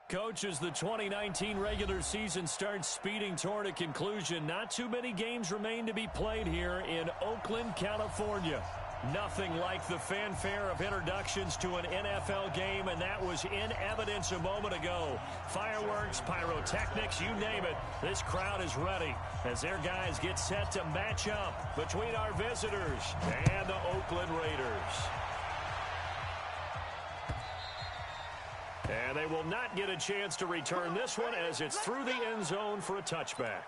Coach, as the 2019 regular season starts speeding toward a conclusion, not too many games remain to be played here in Oakland, California. Nothing like the fanfare of introductions to an NFL game, and that was in evidence a moment ago. Fireworks, pyrotechnics, you name it. This crowd is ready as their guys get set to match up between our visitors and the Oakland Raiders. And they will not get a chance to return this one as it's through the end zone for a touchback.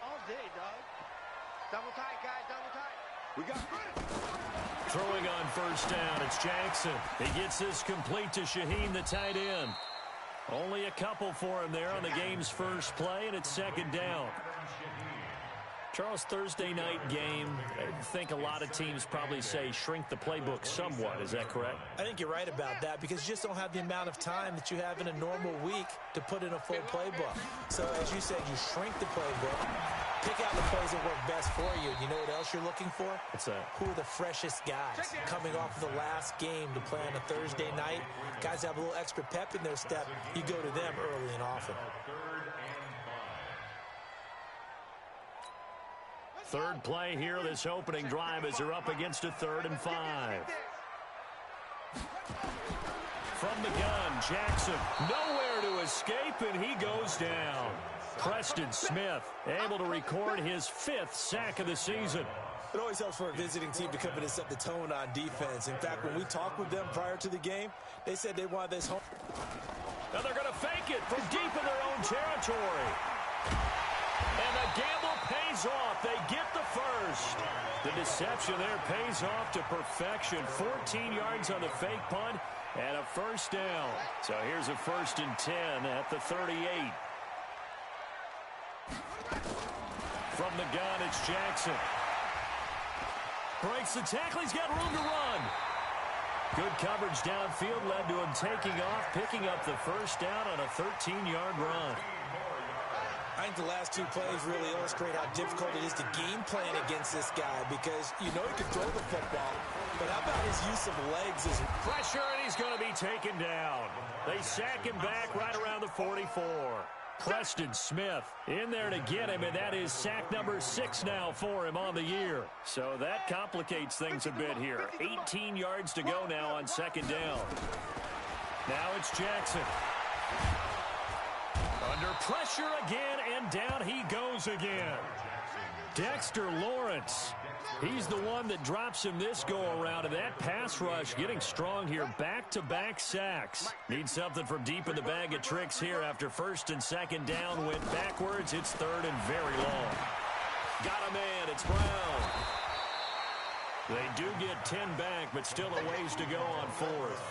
All day, dog. Double tight, guys, double tight. We got Throwing on first down, it's Jackson. He gets this complete to Shaheen, the tight end. Only a couple for him there on the game's first play, and it's second down. Charles, Thursday night game, I think a lot of teams probably say shrink the playbook somewhat. Is that correct? I think you're right about that because you just don't have the amount of time that you have in a normal week to put in a full playbook. So, as you said, you shrink the playbook, pick out the plays that work best for you. You know what else you're looking for? What's that? Who are the freshest guys coming off of the last game to play on a Thursday night? Guys have a little extra pep in their step. You go to them early and often. Third play here, this opening drive as they're up against a 3rd and 5. From the gun, Jackson nowhere to escape, and he goes down. Preston Smith able to record his 5th sack of the season. It always helps for a visiting team to come in and set the tone on defense. In fact, when we talked with them prior to the game, they said they wanted this home. Now they're going to fake it from deep in their own territory. And the gamble pays off. They get the first. The deception there pays off to perfection. 14 yards on the fake punt and a first down. So here's a 1st and 10 at the 38. From the gun, it's Jackson. Breaks the tackle. He's got room to run. Good coverage downfield led to him taking off, picking up the first down on a 13-yard run. I think the last 2 plays really illustrate how difficult it is to game plan against this guy because you know he can throw the football, but how about his use of legs? Pressure, and he's going to be taken down. They sack him back right around the 44. Preston Smith in there to get him, and that is sack number 6 now for him on the year. So that complicates things a bit here. 18 yards to go now on 2nd down. Now it's Jackson. Under pressure again, and down he goes again. Dexter Lawrence. He's the one that drops him this go-around, and that pass rush getting strong here. Back-to-back sacks. Need something from deep in the bag of tricks here after 1st and 2nd down. Went backwards. It's 3rd and very long. Got a man. It's Brown. They do get 10 back, but still a ways to go on 4th.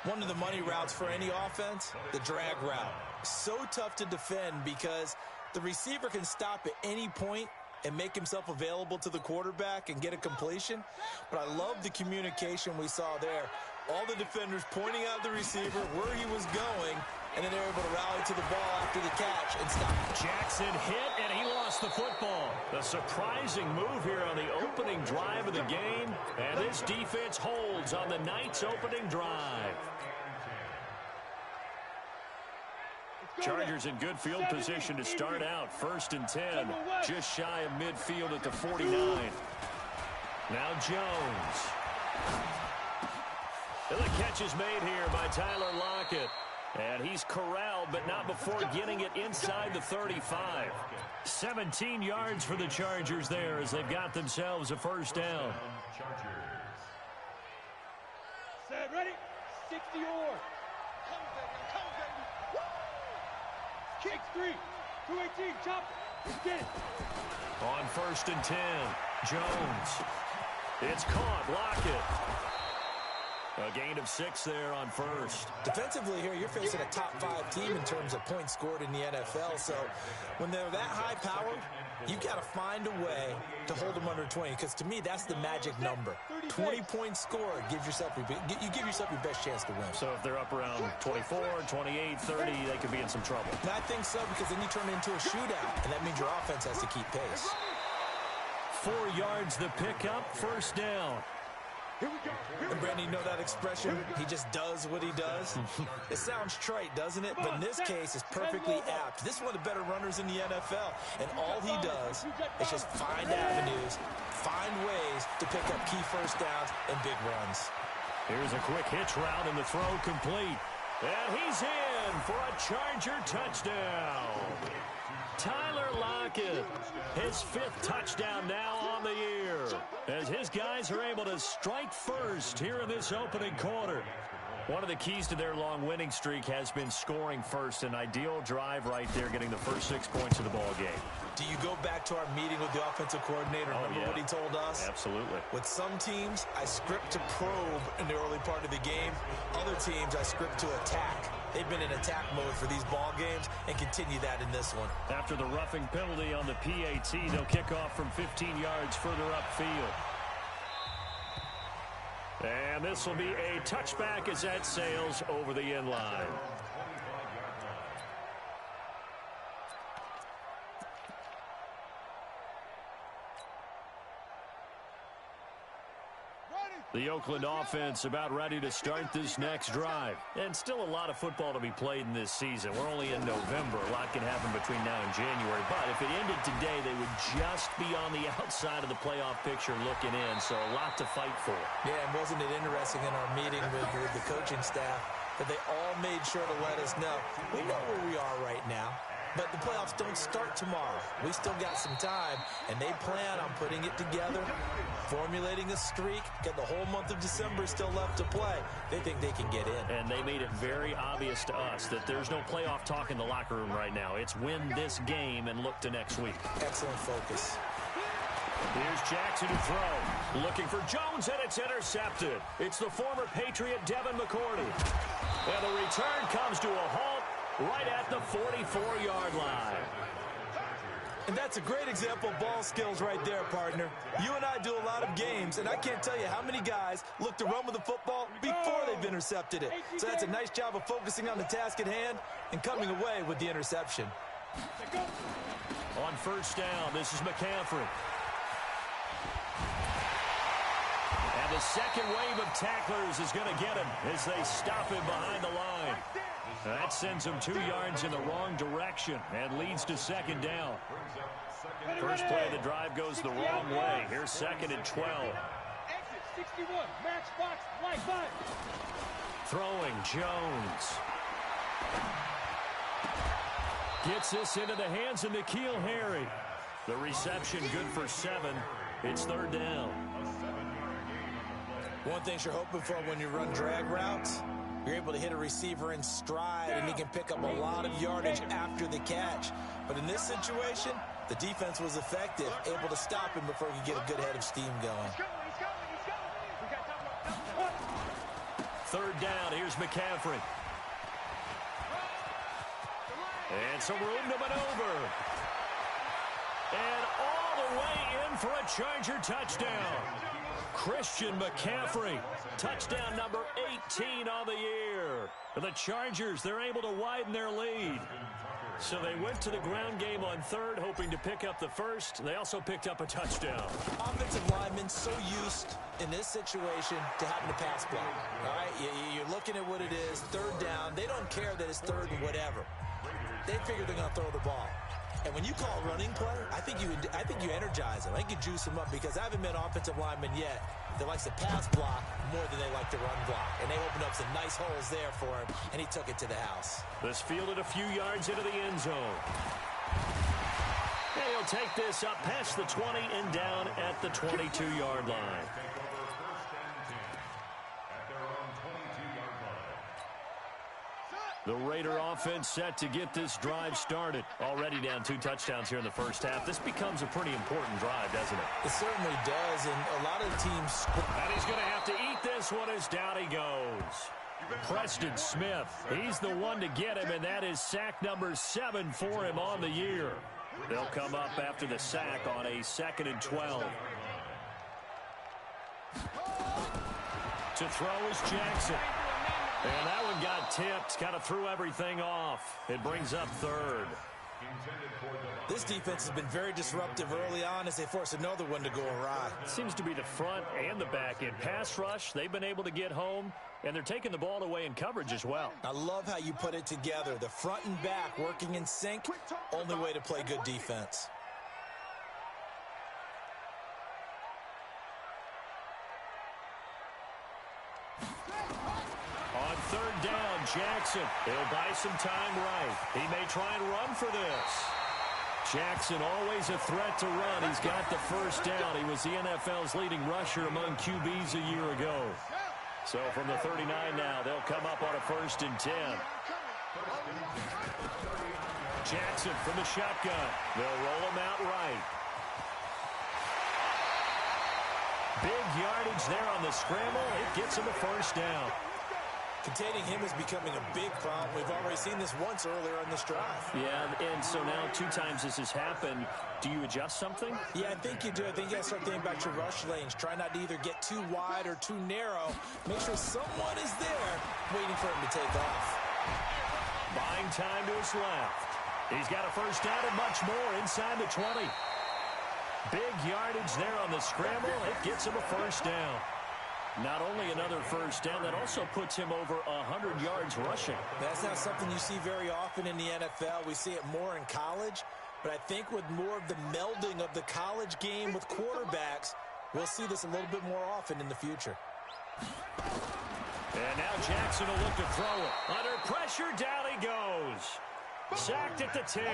One of the money routes for any offense, the drag route. So tough to defend because the receiver can stop at any point and make himself available to the quarterback and get a completion. But I love the communication we saw there. All the defenders pointing out the receiver where he was going, and then they're able to rally to the ball after the catch and stop. Jackson hit, and he lost the football. A surprising move here on the opening drive of the game, and this defense holds on the night's opening drive. Chargers in good field position to start out. 1st and 10, just shy of midfield at the 49. Now Jones. And the catch is made here by Tyler Lockett. And he's corralled, but not before getting it inside the 35. 17 yards for the Chargers there as they've got themselves a first down. Set, ready? 60 or. Kick 3, 218, chop, get it. On 1st and 10, Jones. It's caught, Lockett. A gain of 6 there on first. Defensively here, you're facing a top-5 team in terms of points scored in the NFL. So when they're that high-powered, you got to find a way to hold them under 20. Because to me, that's the magic number. 20 points scored gives yourself you give yourself your best chance to win. So if they're up around 24, 28, 30, they could be in some trouble. And I think so, because then you turn it into a shootout, and that means your offense has to keep pace. 4 yards the pickup, first down. And Brandon, you know that expression? He just does what he does. It sounds trite, doesn't it? But in this case, it's perfectly apt. This is one of the better runners in the NFL. And all he does is just find avenues, find ways to pick up key first downs and big runs. Here's a quick hitch route and the throw complete. And he's in for a Charger touchdown. Tyler Lockett, his 5th touchdown now on the year, as his guys are able to strike first here in this opening quarter. One of the keys to their long winning streak has been scoring first. An ideal drive right there, getting the first 6 points of the ball game. Do you go back to our meeting with the offensive coordinator? Remember what he told us? Absolutely. With some teams, I script to probe in the early part of the game. Other teams, I script to attack. They've been in attack mode for these ball games and continue that in this one. After the roughing penalty on the PAT, they'll kick off from 15 yards further upfield. And this will be a touchback as that sails over the end line. The Oakland offense about ready to start this next drive. And still a lot of football to be played in this season. We're only in November. A lot can happen between now and January. But if it ended today, they would just be on the outside of the playoff picture looking in. So a lot to fight for. Yeah, and wasn't it interesting in our meeting with the coaching staff that they all made sure to let us know, we know where we are right now. But the playoffs don't start tomorrow. We still got some time, and they plan on putting it together, formulating a streak, got the whole month of December still left to play. They think they can get in. And they made it very obvious to us that there's no playoff talk in the locker room right now. It's win this game and look to next week. Excellent focus. Here's Jackson to throw. Looking for Jones, and it's intercepted. It's the former Patriot Devin McCourty. And the return comes to a halt right at the 44-yard line. And that's a great example of ball skills right there, partner. You and I do a lot of games, and I can't tell you how many guys look to run with the football before they've intercepted it. So that's a nice job of focusing on the task at hand and coming away with the interception. On first down, this is McCaffrey. And the second wave of tacklers is going to get him as they stop him behind the line. That sends him 2 yards in the wrong direction and leads to second down. First play of the drive goes the wrong way. Here's 2nd and 12. Exit 61, matchbox, right by. Throwing Jones. Gets this into the hands of N'Keal Harry. The reception good for 7. It's 3rd down. One thing you're hoping for when you run drag routes, you're able to hit a receiver in stride, and he can pick up a lot of yardage after the catch. But in this situation, the defense was effective, able to stop him before he could get a good head of steam going. 3rd down, here's McCaffrey. And some room to maneuver. And all the way in for a Charger touchdown. Christian McCaffrey, touchdown number 18 on the year. The Chargers, they're able to widen their lead. So they went to the ground game on 3rd, hoping to pick up the first. They also picked up a touchdown. Offensive linemen so used in this situation to having to pass block. All right, you're looking at what it is, 3rd down. They don't care that it's 3rd and whatever. They figure they're going to throw the ball. And when you call running play, I think you energize them. I think you juice them up, because I haven't met an offensive lineman yet that likes to pass block more than they like to run block. And they opened up some nice holes there for him, and he took it to the house. This fielded a few yards into the end zone. And he'll take this up past the 20 and down at the 22-yard line. The Raider offense set to get this drive started. Already down 2 touchdowns here in the first half. This becomes a pretty important drive, doesn't it? It certainly does, and a lot of teams... And he's going to have to eat complete this one as down he goes. Preston Smith, he's the one to get him, and that is sack number 7 for him on the year. They'll come up after the sack on a 2nd and 12. To throw is Jackson. And that one got tipped, kind of threw everything off. It brings up 3rd. This defense has been very disruptive early on as they force another one to go awry. Seems to be the front and the back end. Pass rush, they've been able to get home, and they're taking the ball away in coverage as well. I love how you put it together. The front and back working in sync, only way to play good defense. On 3rd down, Jackson. He'll buy some time right. He may try and run for this. Jackson always a threat to run. He's got the first down. He was the NFL's leading rusher among QBs a year ago. So from the 39 now, they'll come up on a 1st and 10. Jackson from the shotgun. They'll roll him out right. Big yardage there on the scramble. It gets him a 1st down. Containing him is becoming a big problem. We've already seen this once earlier in this drive. Yeah, and so now 2 times this has happened. Do you adjust something? Yeah, I think you do. I think you got to start thinking about your rush lanes. Try not to either get too wide or too narrow. Make sure someone is there waiting for him to take off. Buying time to his left. He's got a 1st down and much more inside the 20. Big yardage there on the scramble. It gets him a 1st down. Not only another 1st down, that also puts him over 100 yards rushing. That's not something you see very often in the NFL. We see it more in college. But I think with more of the melding of the college game with quarterbacks, we'll see this a little bit more often in the future. And now Jackson will look to throw it. Under pressure, down he goes. Sacked at the 10.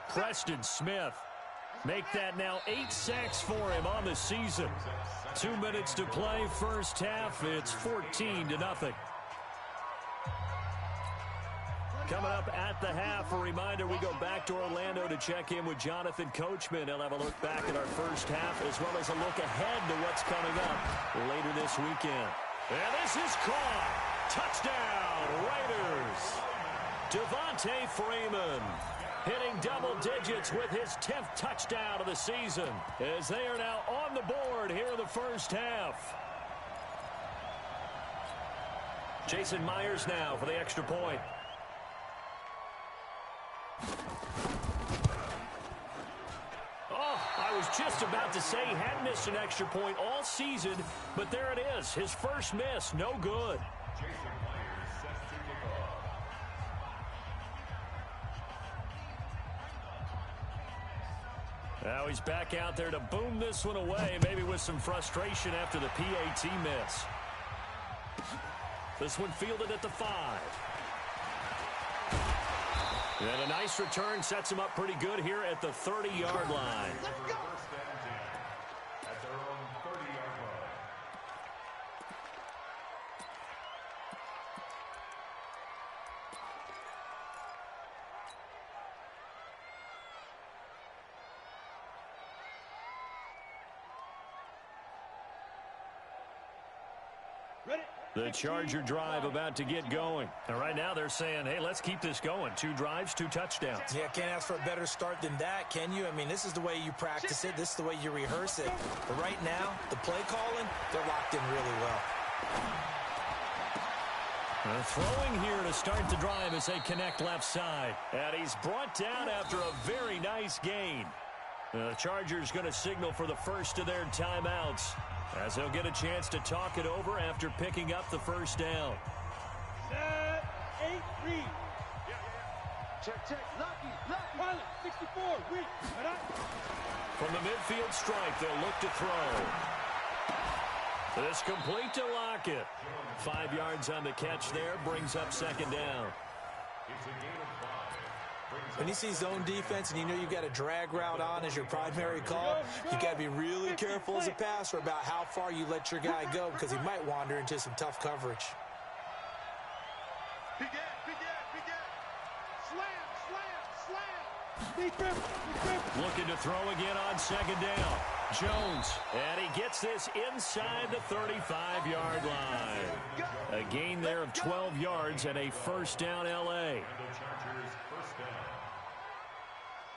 Preston Smith. Make that now 8 sacks for him on the season. 2 minutes to play, first half. It's 14-0. Coming up at the half, a reminder, we go back to Orlando to check in with Jonathan Coachman. He'll have a look back at our first half as well as a look ahead to what's coming up later this weekend. And this is caught. Touchdown, Raiders. Devontae Freeman hitting double digits with his 10th touchdown of the season as they are now on the board here in the first half. Jason Myers now for the extra point. Oh, I was just about to say he hadn't missed an extra point all season, but there it is. His first miss, no good. Now he's back out there to boom this one away, maybe with some frustration after the PAT miss. This one fielded at the 5. And a nice return sets him up pretty good here at the 30-yard line. The Charger drive about to get going. And right now they're saying, hey, let's keep this going. 2 drives, 2 touchdowns. Yeah, can't ask for a better start than that, can you? I mean, this is the way you practice it. This is the way you rehearse it. But right now, the play calling, they're locked in really well. Throwing here to start the drive as they connect left side. And he's brought down after a very nice gain. The Chargers going to signal for the first of their timeouts, as they'll get a chance to talk it over after picking up the first down. 8-3. Check. Lucky. Pilot, 64, weak. From the midfield strike, they'll look to throw. This complete to Lockett. 5 yards on the catch there, brings up 2nd down. When you see zone defense and you know you've got a drag route on as your primary call, you got to be really careful as a passer about how far you let your guy go, because he might wander into some tough coverage. Begin. Slam. Looking to throw again on second down. Jones, and he gets this inside the 35-yard line. A gain there of 12 yards and a first down, L.A.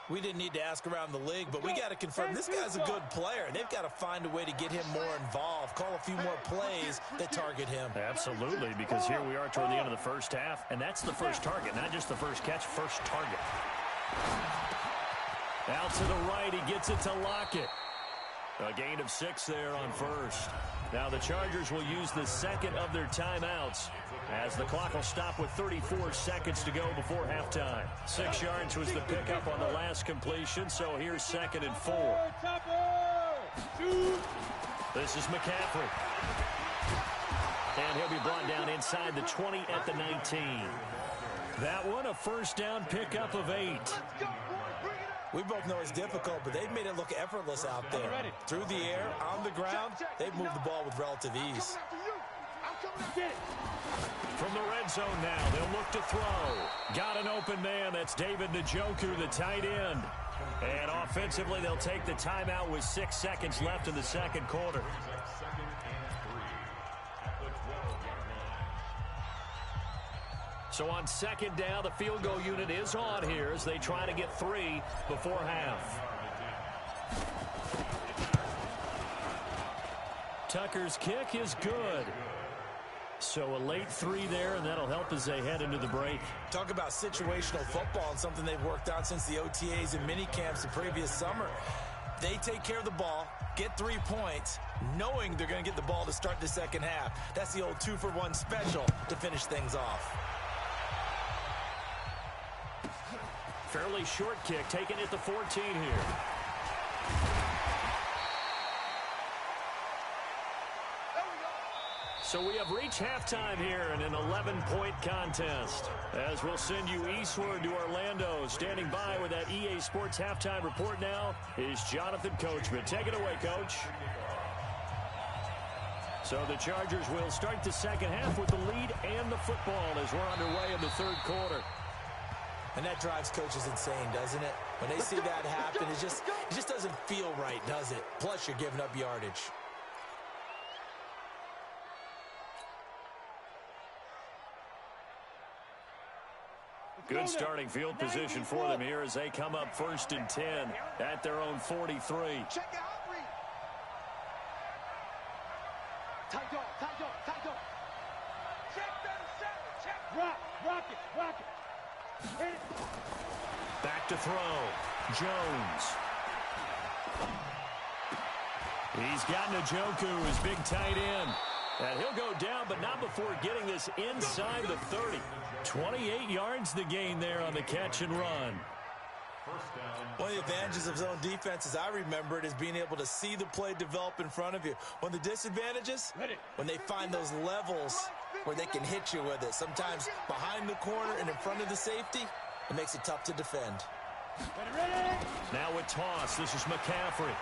We didn't need to ask around the league, but we got to confirm this guy's a good player. They've got to find a way to get him more involved, call a few more plays that target him. Absolutely, because here we are toward the end of the first half, and that's the first target, not just the first catch, first target. Out to the right, he gets it to Lockett. A gain of 6 there on first. Now the Chargers will use the second of their timeouts as the clock will stop with 34 seconds to go before halftime. 6 yards was the pickup on the last completion, so here's 2nd and 4. This is McCaffrey. And he'll be brought down inside the 20 at the 19. That one a first down pickup of 8. We both know it's difficult, but they've made it look effortless out there. Through the air, on the ground, they've moved the ball with relative ease. From the red zone now, they'll look to throw. Got an open man. That's David Njoku, the tight end. And offensively, they'll take the timeout with 6 seconds left in the second quarter. So on second down, the field goal unit is on here as they try to get 3 before half. Tucker's kick is good. So a late 3 there, and that'll help as they head into the break. Talk about situational football and something they've worked on since the OTAs and mini camps the previous summer. They take care of the ball, get 3 points, knowing they're going to get the ball to start the second half. That's the old 2-for-1 special to finish things off. Fairly short kick, taken at the 14 here. So we have reached halftime here in an 11-point contest. As we'll send you eastward to Orlando. Standing by with that EA Sports halftime report now is Jonathan Coachman. Take it away, Coach. So the Chargers will start the second half with the lead and the football as we're underway in the third quarter. And that drives coaches insane, doesn't it? When they see that happen, it just doesn't feel right, does it? Plus, you're giving up yardage. Good starting field position for them here as they come up 1st and 10 at their own 43. Check it out, Reed. Tight dog, tight dog, tight dog. Check 37, check. Rock it. Hit it. Back to throw. Jones. He's got Njoku, his big tight end. And he'll go down, but not before getting this inside the 30. 28 yards the gain there on the catch and run. One of the advantages of zone defense, as I remember it, is being able to see the play develop in front of you. One of the disadvantages, when they find those levels where they can hit you with it. Sometimes behind the corner and in front of the safety, it makes it tough to defend. Now with toss, this is McCaffrey.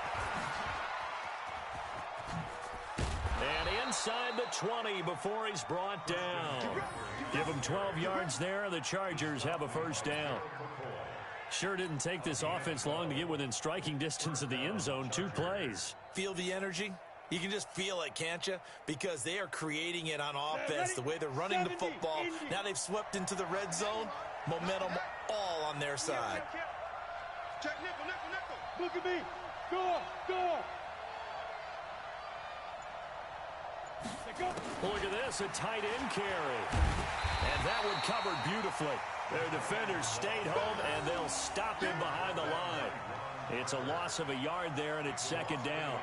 And inside the 20 before he's brought down. Give him 12 yards there. The Chargers have a first down. Sure didn't take this offense long to get within striking distance of the end zone. 2 plays. Feel the energy? You can just feel it, can't you? Because they are creating it on offense, the way they're running the football. Now they've swept into the red zone. Momentum all on their side. Check nickel. Look at me. Go. Look at this, a tight end carry. And that one covered beautifully. Their defenders stayed home, and they'll stop him behind the line. It's a loss of a yard there, and it's 2nd down.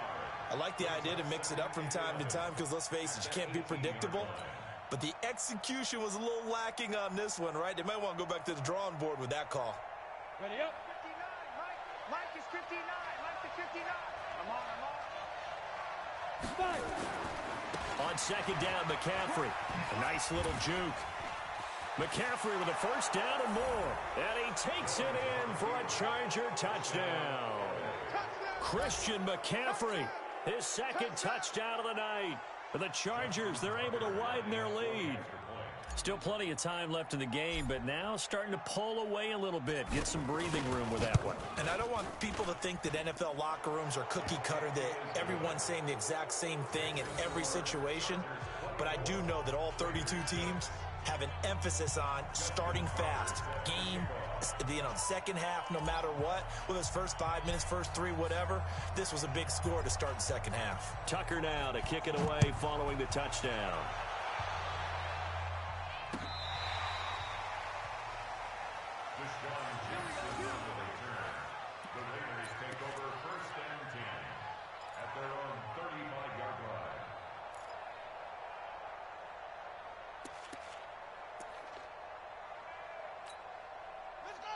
I like the idea to mix it up from time to time because, let's face it, you can't be predictable. But the execution was a little lacking on this one, right? They might want to go back to the drawing board with that call. Ready up. 59, Mike is 59. Mike is 59. I'm on. On 2nd down, McCaffrey. A nice little juke. McCaffrey with a first down and more. And he takes it in for a Charger touchdown. Christian McCaffrey, his 2nd touchdown of the night. For the Chargers, they're able to widen their lead. Still plenty of time left in the game, but now starting to pull away a little bit. Get some breathing room with that one. And I don't want people to think that NFL locker rooms are cookie cutter, that everyone's saying the exact same thing in every situation. But I do know that all 32 teams have an emphasis on starting fast. Game, second half, no matter what. Whether it's first 5 minutes, first 3, whatever. This was a big score to start the second half. Tucker now to kick it away following the touchdown.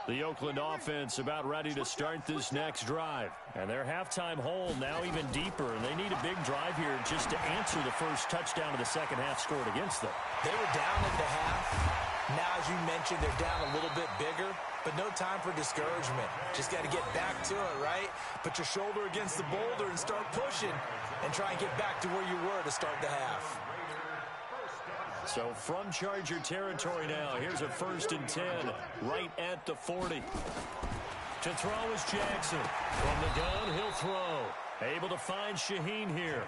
The Oakland offense about ready to start this next drive. And their halftime hole now even deeper. And they need a big drive here just to answer the first touchdown of the second half scored against them. They were down at the half. Now, as you mentioned, they're down a little bit bigger. But no time for discouragement. Just got to get back to it, right? Put your shoulder against the boulder and start pushing. And try and get back to where you were to start the half. So from Charger territory now, here's a 1st and 10 right at the 40. To throw is Jackson. From the gun, he'll throw. Able to find Shaheen here.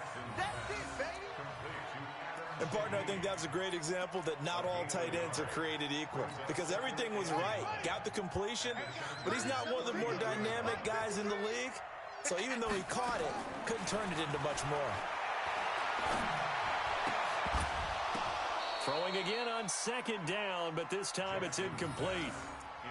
And, partner, I think that's a great example that not all tight ends are created equal. Because everything was right. Got the completion, but he's not one of the more dynamic guys in the league. So even though he caught it, couldn't turn it into much more. Throwing again on 2nd down, but this time it's incomplete.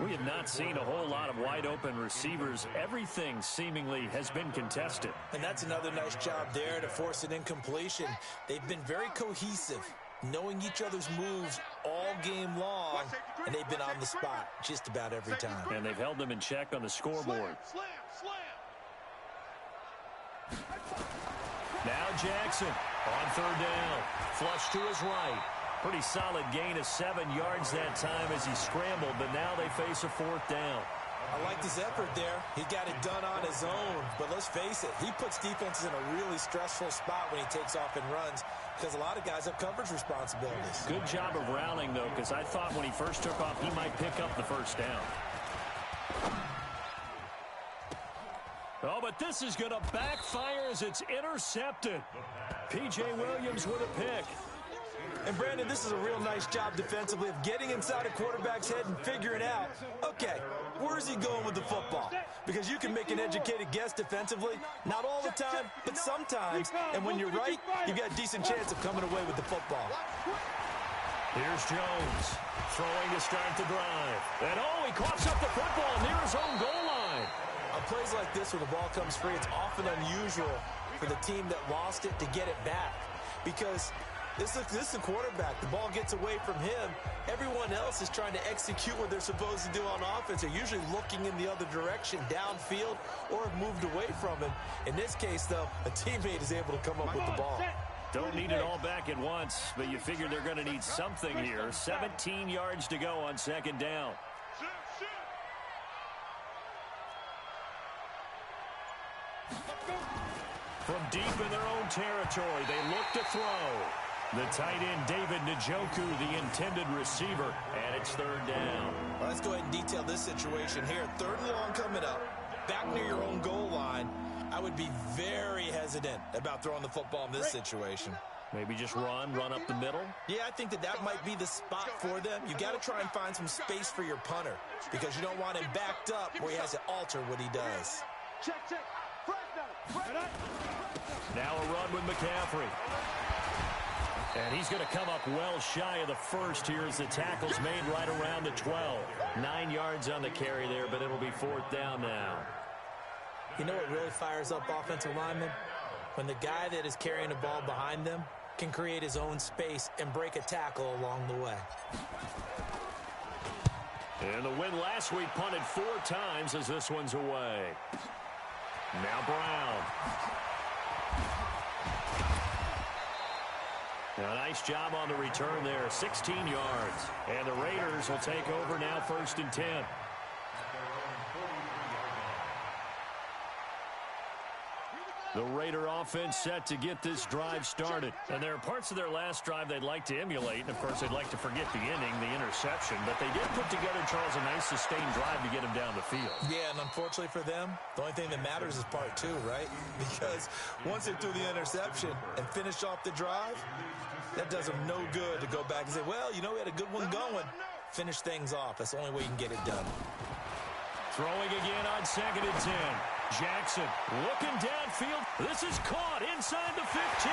We have not seen a whole lot of wide-open receivers. Everything seemingly has been contested. And that's another nice job there to force an incompletion. They've been very cohesive, knowing each other's moves all game long, and they've been on the spot just about every time. And they've held them in check on the scoreboard. Now Jackson on 3rd down. Flush to his right. Pretty solid gain of 7 yards that time as he scrambled, but now they face a 4th down. I like his effort there. He got it done on his own, but let's face it, he puts defenses in a really stressful spot when he takes off and runs because a lot of guys have coverage responsibilities. Good job of rallying, though, because I thought when he first took off, he might pick up the 1st down. Oh, but this is going to backfire as it's intercepted. P.J. Williams with a pick. And, Brandon, this is a real nice job defensively of getting inside a quarterback's head and figuring out, okay, where's he going with the football? Because you can make an educated guess defensively, not all the time, but sometimes. And when you're right, you've got a decent chance of coming away with the football. Here's Jones throwing to start the drive. And, oh, he coughs up the football near his own goal line. On plays like this where the ball comes free, it's often unusual for the team that lost it to get it back. Because this is the quarterback. The ball gets away from him. Everyone else is trying to execute what they're supposed to do on offense. They're usually looking in the other direction, downfield, or have moved away from him. In this case, though, a teammate is able to come up with the ball. Don't need it all back at once, but you figure they're going to need something here. 17 yards to go on 2nd down. From deep in their own territory, they look to throw. The tight end, David Njoku, the intended receiver, and it's 3rd down. Well, let's go ahead and detail this situation here. 3rd and long coming up, back near your own goal line. I would be very hesitant about throwing the football in this situation. Maybe just run up the middle? Yeah, I think that might be the spot for them. You got to try and find some space for your punter because you don't want him backed up where he has to alter what he does. Check. Now a run with McCaffrey. And he's going to come up well shy of the first here as the tackle's made right around the 12. 9 yards on the carry there, but it'll be 4th down now. You know what really fires up offensive linemen? When the guy that is carrying the ball behind them can create his own space and break a tackle along the way. And the win last week punted 4 times as this one's away. Now Brown. Now, nice job on the return there, 16 yards. And the Raiders will take over now 1st and 10. The Raider offense set to get this drive started. And there are parts of their last drive they'd like to emulate. And, of course, they'd like to forget the inning, the interception. But they did put together, Charles, a nice sustained drive to get him down the field. Yeah, and unfortunately for them, the only thing that matters is part two, right? Because once they threw the interception and finished off the drive, that does them no good to go back and say, well, you know, we had a good one going. Finish things off. That's the only way you can get it done. Throwing again on 2nd and 10. Jackson looking downfield. This is caught inside the 15.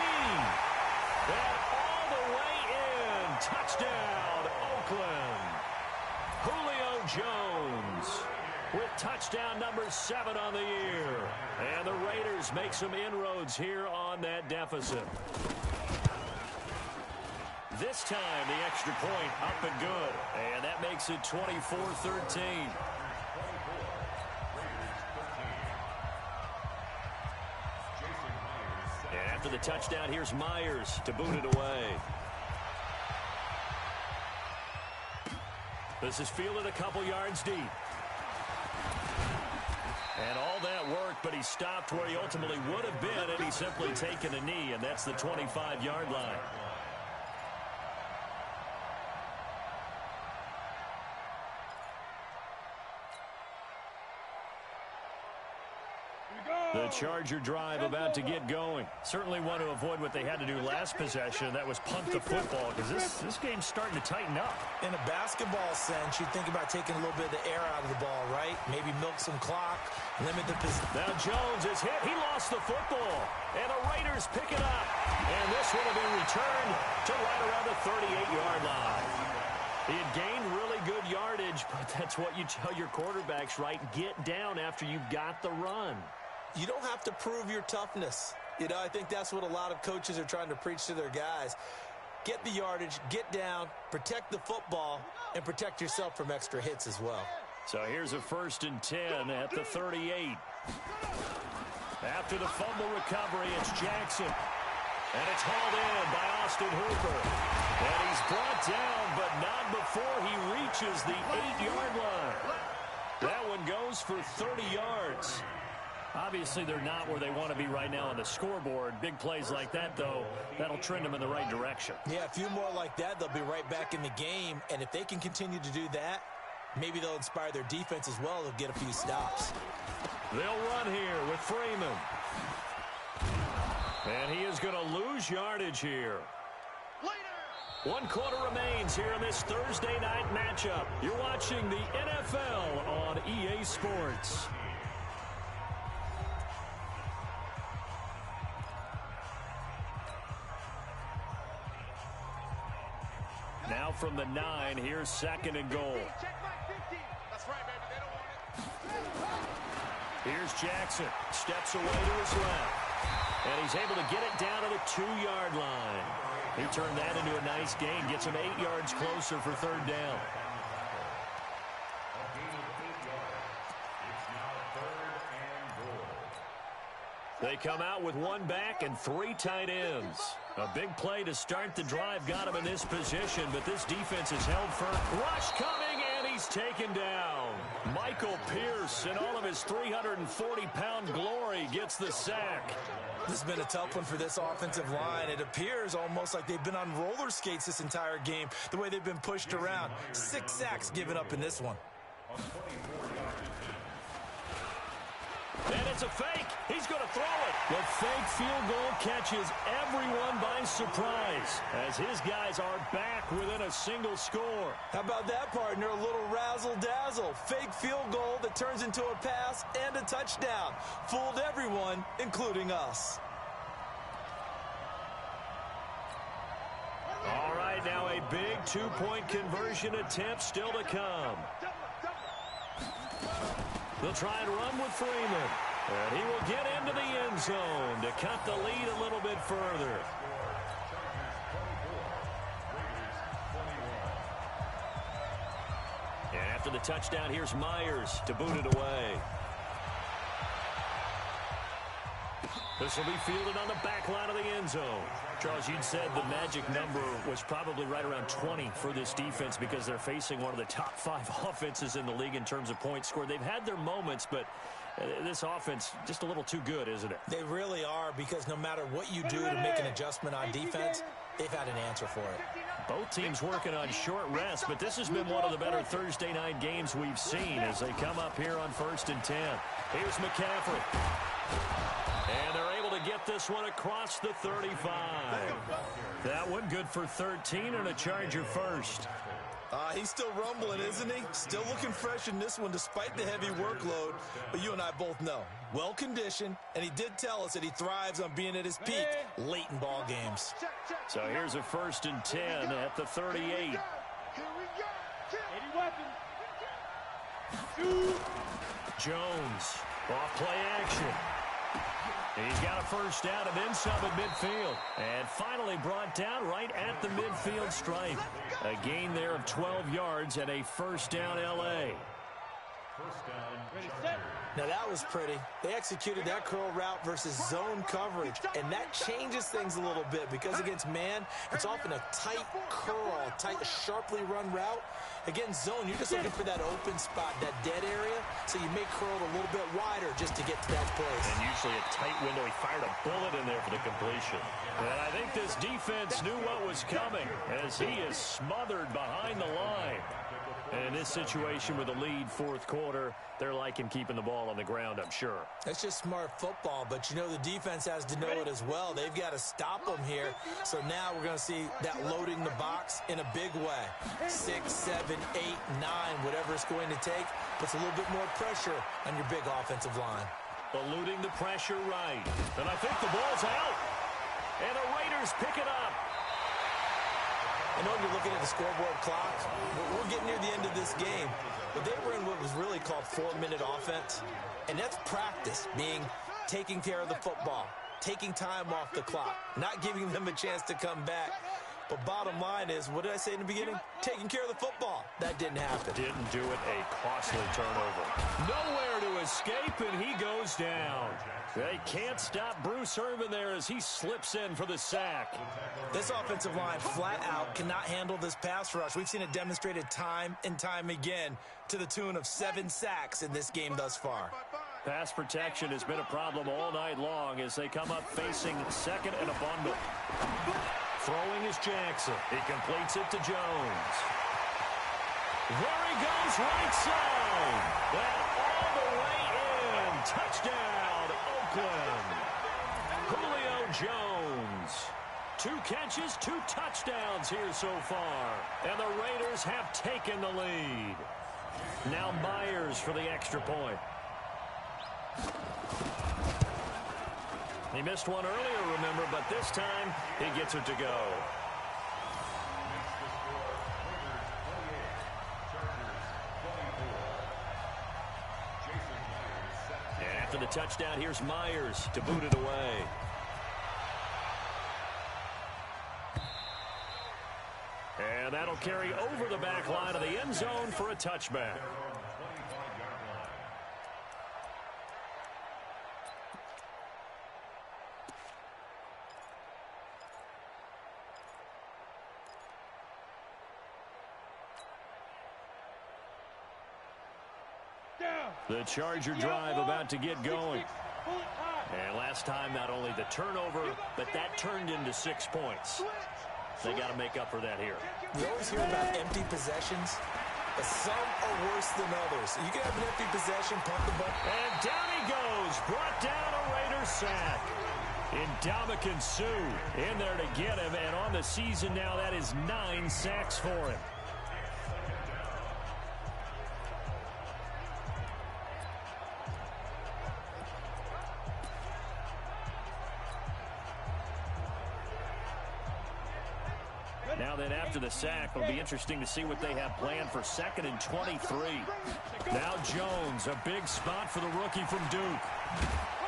And all the way in. Touchdown, Oakland. Julio Jones with touchdown number 7 on the year. And the Raiders make some inroads here on that deficit. This time, the extra point up and good. And that makes it 24-13. And after the touchdown, here's Myers to boot it away. This is fielded a couple yards deep. And all that worked, but he stopped where he ultimately would have been had he simply taken a knee, and that's the 25-yard line. The Charger drive about to get going. Certainly want to avoid what they had to do last possession. That was punt the football, because this game's starting to tighten up. In a basketball sense, you think about taking a little bit of the air out of the ball, right? Maybe milk some clock, limit the position. Now Jones is hit. He lost the football. And the Raiders pick it up. And this would have been returned to right around the 38-yard line. He had gained really good yardage, but that's what you tell your quarterbacks, right? Get down after you've got the run. You don't have to prove your toughness. You know, I think that's what a lot of coaches are trying to preach to their guys. Get the yardage, get down, protect the football, and protect yourself from extra hits as well. So here's a 1st and 10 at the 38. After the fumble recovery, it's Jackson. And it's hauled in by Austin Hooper. And he's brought down, but not before he reaches the 8-yard line. That one goes for 30 yards. Obviously, they're not where they want to be right now on the scoreboard. Big plays like that, though, that'll trend them in the right direction. Yeah, a few more like that, they'll be right back in the game. And if they can continue to do that, maybe they'll inspire their defense as well. They'll get a few stops. They'll run here with Freeman. And he is going to lose yardage here. 1 quarter remains here in this Thursday night matchup. You're watching the NFL on EA Sports. Now from the 9, here's 2nd and goal. That's right, baby. They don't want it. Here's Jackson. Steps away to his left. And he's able to get it down to the 2-yard line. He turned that into a nice gain. Gets him 8 yards closer for 3rd down. They come out with 1 back and 3 tight ends. A big play to start the drive got him in this position, but this defense is held firm. Rush coming, and he's taken down. Michael Pierce, in all of his 340-pound glory, gets the sack. This has been a tough one for this offensive line. It appears almost like they've been on roller skates this entire game, the way they've been pushed around. 6 sacks given up in this one. And it's a fake. He's going to throw it. The fake field goal catches everyone by surprise as his guys are back within a single score. How about that, partner? A little razzle-dazzle. Fake field goal that turns into a pass and a touchdown. Fooled everyone, including us. All right, now a big 2-point conversion attempt still to come. They'll try and run with Freeman. And he will get into the end zone to cut the lead a little bit further. And after the touchdown, here's Myers to boot it away. This will be fielded on the back line of the end zone. Charles, you'd said the magic number was probably right around 20 for this defense because they're facing one of the top 5 offenses in the league in terms of points scored. They've had their moments, but This offense just a little too good, isn't it? They really are, because no matter what you do to make an adjustment on defense, they've had an answer for it. Both teams working on short rest, but this has been one of the better Thursday night games we've seen as they come up here on 1st and 10. Here's McCaffrey. And they're able to get this one across the 35. That one good for 13 and a Charger first. He's still rumbling, isn't he? Still looking fresh in this one despite the heavy workload. But you and I both know, well-conditioned, and he did tell us that he thrives on being at his peak late in ball games. So here's a 1st and 10 at the 38. Any weapon. Jones, off play action. He's got a first down and then some at midfield. And finally brought down right at the midfield stripe. A gain there of 12 yards and a first down L.A. Now that was pretty. They executed that curl route versus zone coverage, and that changes things a little bit because against man, it's often a tight curl, tight, sharply run route. Against zone, you're just looking for that open spot, that dead area, so you may curl it a little bit wider just to get to that place. And usually a tight window. He fired a bullet in there for the completion. And I think this defense knew what was coming as he is smothered behind the line. And in this situation with a lead fourth quarter, they're liking keeping the ball on the ground, I'm sure. That's just smart football, but you know the defense has to know it as well. They've got to stop them here. So now we're going to see that loading the box in a big way. 6, 7, 8, 9, whatever it's going to take, puts a little bit more pressure on your big offensive line. Eluding the pressure right. And I think the ball's out. And the Raiders pick it up. I know you're looking at the scoreboard clock. We're getting near the end of this game. But they were in what was really called 4-minute offense. And that's practice, meaning taking care of the football, taking time off the clock, not giving them a chance to come back. But bottom line is, what did I say in the beginning? Taking care of the football. That didn't happen. Didn't do it. A costly turnover. Nowhere to escape, and he goes down. They can't stop Bruce Irvin there as he slips in for the sack. This offensive line flat out cannot handle this pass rush. We've seen it demonstrated time and time again to the tune of 7 sacks in this game thus far. Pass protection has been a problem all night long as they come up facing second and a bundle. Throwing is Jackson. He completes it to Jones. There he goes, right side. And all the way in. Touchdown, Oakland. Julio Jones. 2 catches, 2 touchdowns here so far. And the Raiders have taken the lead. Now Myers for the extra point. He missed one earlier, remember, but this time he gets it to go. And after the touchdown, here's Myers to boot it away. And that'll carry over the back line of the end zone for a touchback. The Charger drive about to get going. And last time, not only the turnover, but that turned into 6 points. They got to make up for that here. We always hear about empty possessions, but some are worse than others. You can have an empty possession, punt the ball. And down he goes. Brought down a Raiders sack. Ndamukong Suh in there to get him. And on the season now, that is 9 sacks for him. Now then, after the sack, it'll be interesting to see what they have planned for 2nd and 23. Now Jones, a big spot for the rookie from Duke.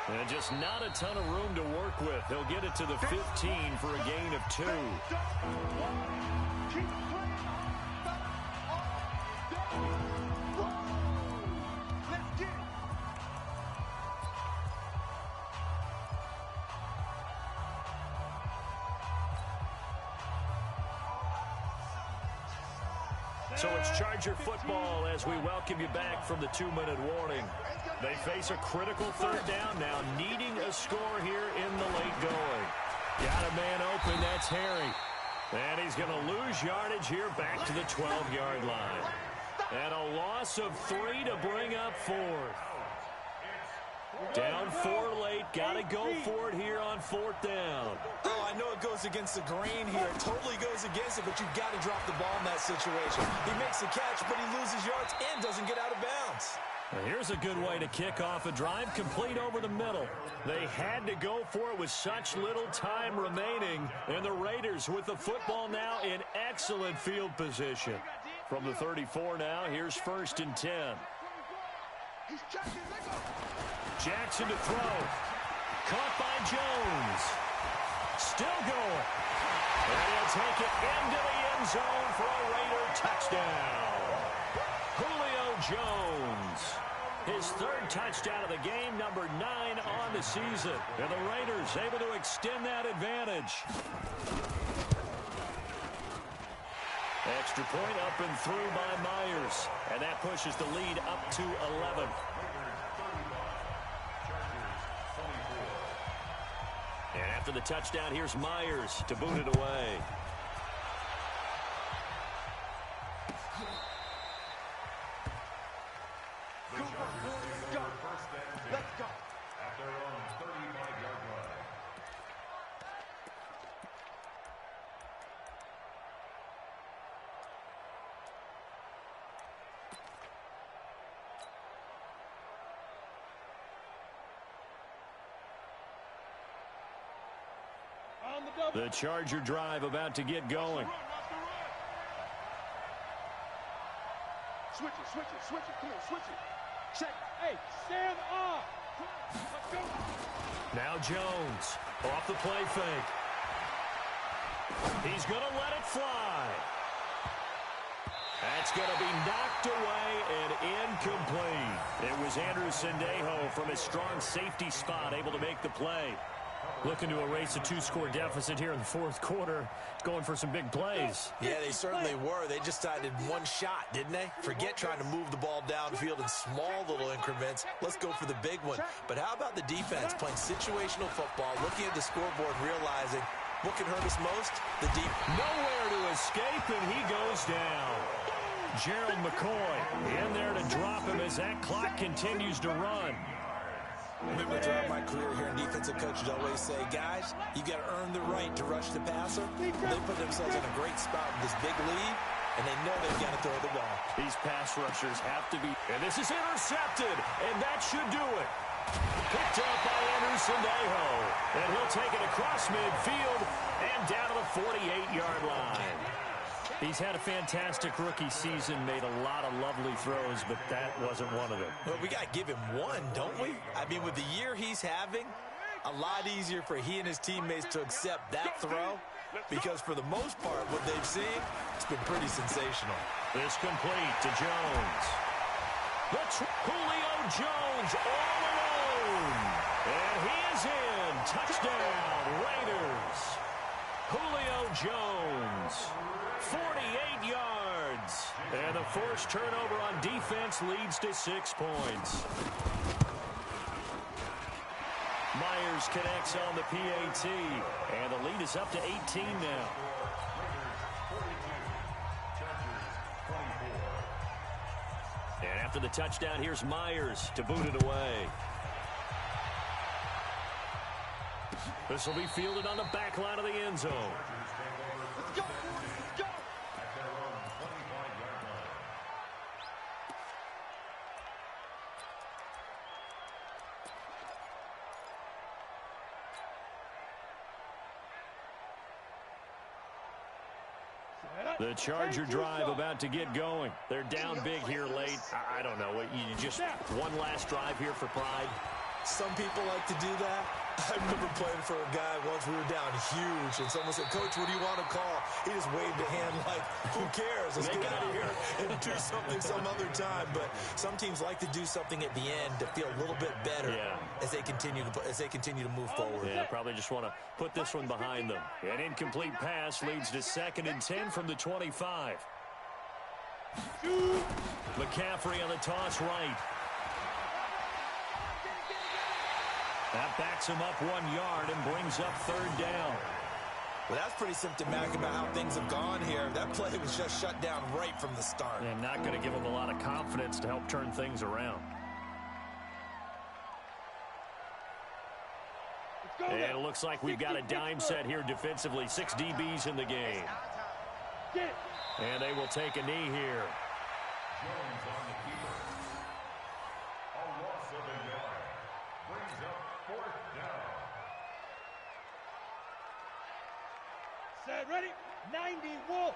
And just not a ton of room to work with. He'll get it to the 15 for a gain of 2. So it's Charger football as we welcome you back from the 2-minute warning. They face a critical third down now, needing a score here in the late going. Got a man open, that's Harry. And he's going to lose yardage here back to the 12-yard line. And a loss of 3 to bring up 4th. Down 4 late, got to go for it here on 4th down. Oh, I know it goes against the grain here. It totally goes against it, but you've got to drop the ball in that situation. He makes the catch, but he loses yards and doesn't get out of bounds. Now here's a good way to kick off a drive, complete over the middle. They had to go for it with such little time remaining, and the Raiders with the football now in excellent field position. From the 34 now, here's 1st and 10. Jackson to throw. Caught by Jones. Still going. And he'll take it into the end zone for a Raider touchdown. Julio Jones. His 3rd touchdown of the game, number 9 on the season. And the Raiders able to extend that advantage. Extra point up and through by Myers. And that pushes the lead up to 11. And after the touchdown, here's Myers to boot it away. Let's go. At their own 35-yard line. The Charger drive about to get going. Switch it. Come on, switch it. Check. Hey, stand off. Let's go. Now Jones off the play fake. He's going to let it fly. That's going to be knocked away and incomplete. It was Andrew Sendejo from his strong safety spot able to make the play. Looking to erase a 2-score deficit here in the 4th quarter. Going for some big plays. Yeah, they certainly were. They just decided one shot, didn't they? Forget trying to move the ball downfield in small little increments. Let's go for the big one. But how about the defense playing situational football, looking at the scoreboard, realizing what can hurt us most? The deep. Nowhere to escape, and he goes down. Gerald McCoy in there to drop him as that clock continues to run. Remember, throughout my career here in defensive coaches always say, guys, you got to earn the right to rush the passer. They put themselves in a great spot with this big lead, and they know they've got to throw the ball. These pass rushers have to be. And this is intercepted, and that should do it. Picked up by Andrew Sendejo, and he'll take it across midfield and down to the 48-yard line. He's had a fantastic rookie season, made a lot of lovely throws, but that wasn't one of them. Well, we got to give him one, don't we? I mean, with the year he's having, a lot easier for he and his teammates to accept that throw, because for the most part, what they've seen, it's been pretty sensational. This complete to Jones. Julio Jones all alone. And he is in. Touchdown, Raiders. Julio Jones. 48 yards. And the forced turnover on defense leads to 6 points. Myers connects on the PAT. And the lead is up to 18 now. And after the touchdown, here's Myers to boot it away. This will be fielded on the back line of the end zone. Let's go. Let's go. The Charger drive about to get going. They're down big here late. I don't know. You just one last drive here for pride. Some people like to do that. I remember playing for a guy once. We were down huge, and someone said, "Coach, what do you want to call?" He just waved a hand like, "Who cares? Let's get out of here and do something some other time." But some teams like to do something at the end to feel a little bit better as they continue to move forward. Yeah, probably just want to put this one behind them. An incomplete pass leads to 2nd and 10 from the 25. McCaffrey on the toss right. That backs him up 1 yard and brings up third down. Well, that's pretty symptomatic about how things have gone here. That play was just shut down right from the start. And not going to give him a lot of confidence to help turn things around. And it looks like we've got a dime set here defensively. 6 DBs in the game. And they will take a knee here. Jones on the keeper. A loss of a yard. Brings up fourth down. Set, ready? 90, Wolf.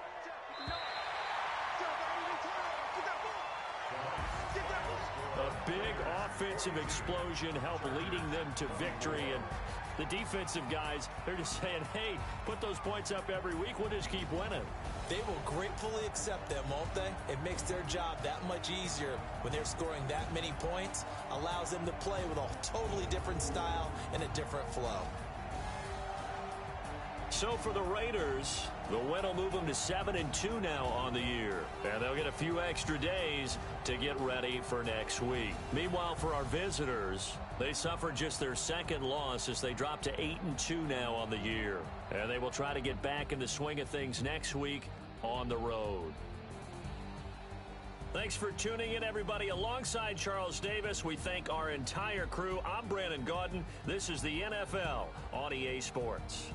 A big offensive explosion helped leading them to victory. And the defensive guys, they're just saying, hey, put those points up every week. We'll just keep winning. They will gratefully accept them, won't they? It makes their job that much easier when they're scoring that many points. Allows them to play with a totally different style and a different flow. So for the Raiders, the win will move them to 7-2 now on the year. And they'll get a few extra days to get ready for next week. Meanwhile, for our visitors, they suffered just their second loss as they drop to 8-2 now on the year. And they will try to get back in the swing of things next week on the road. Thanks for tuning in, everybody. Alongside Charles Davis, we thank our entire crew. I'm Brandon Gaudin. This is the NFL on EA Sports.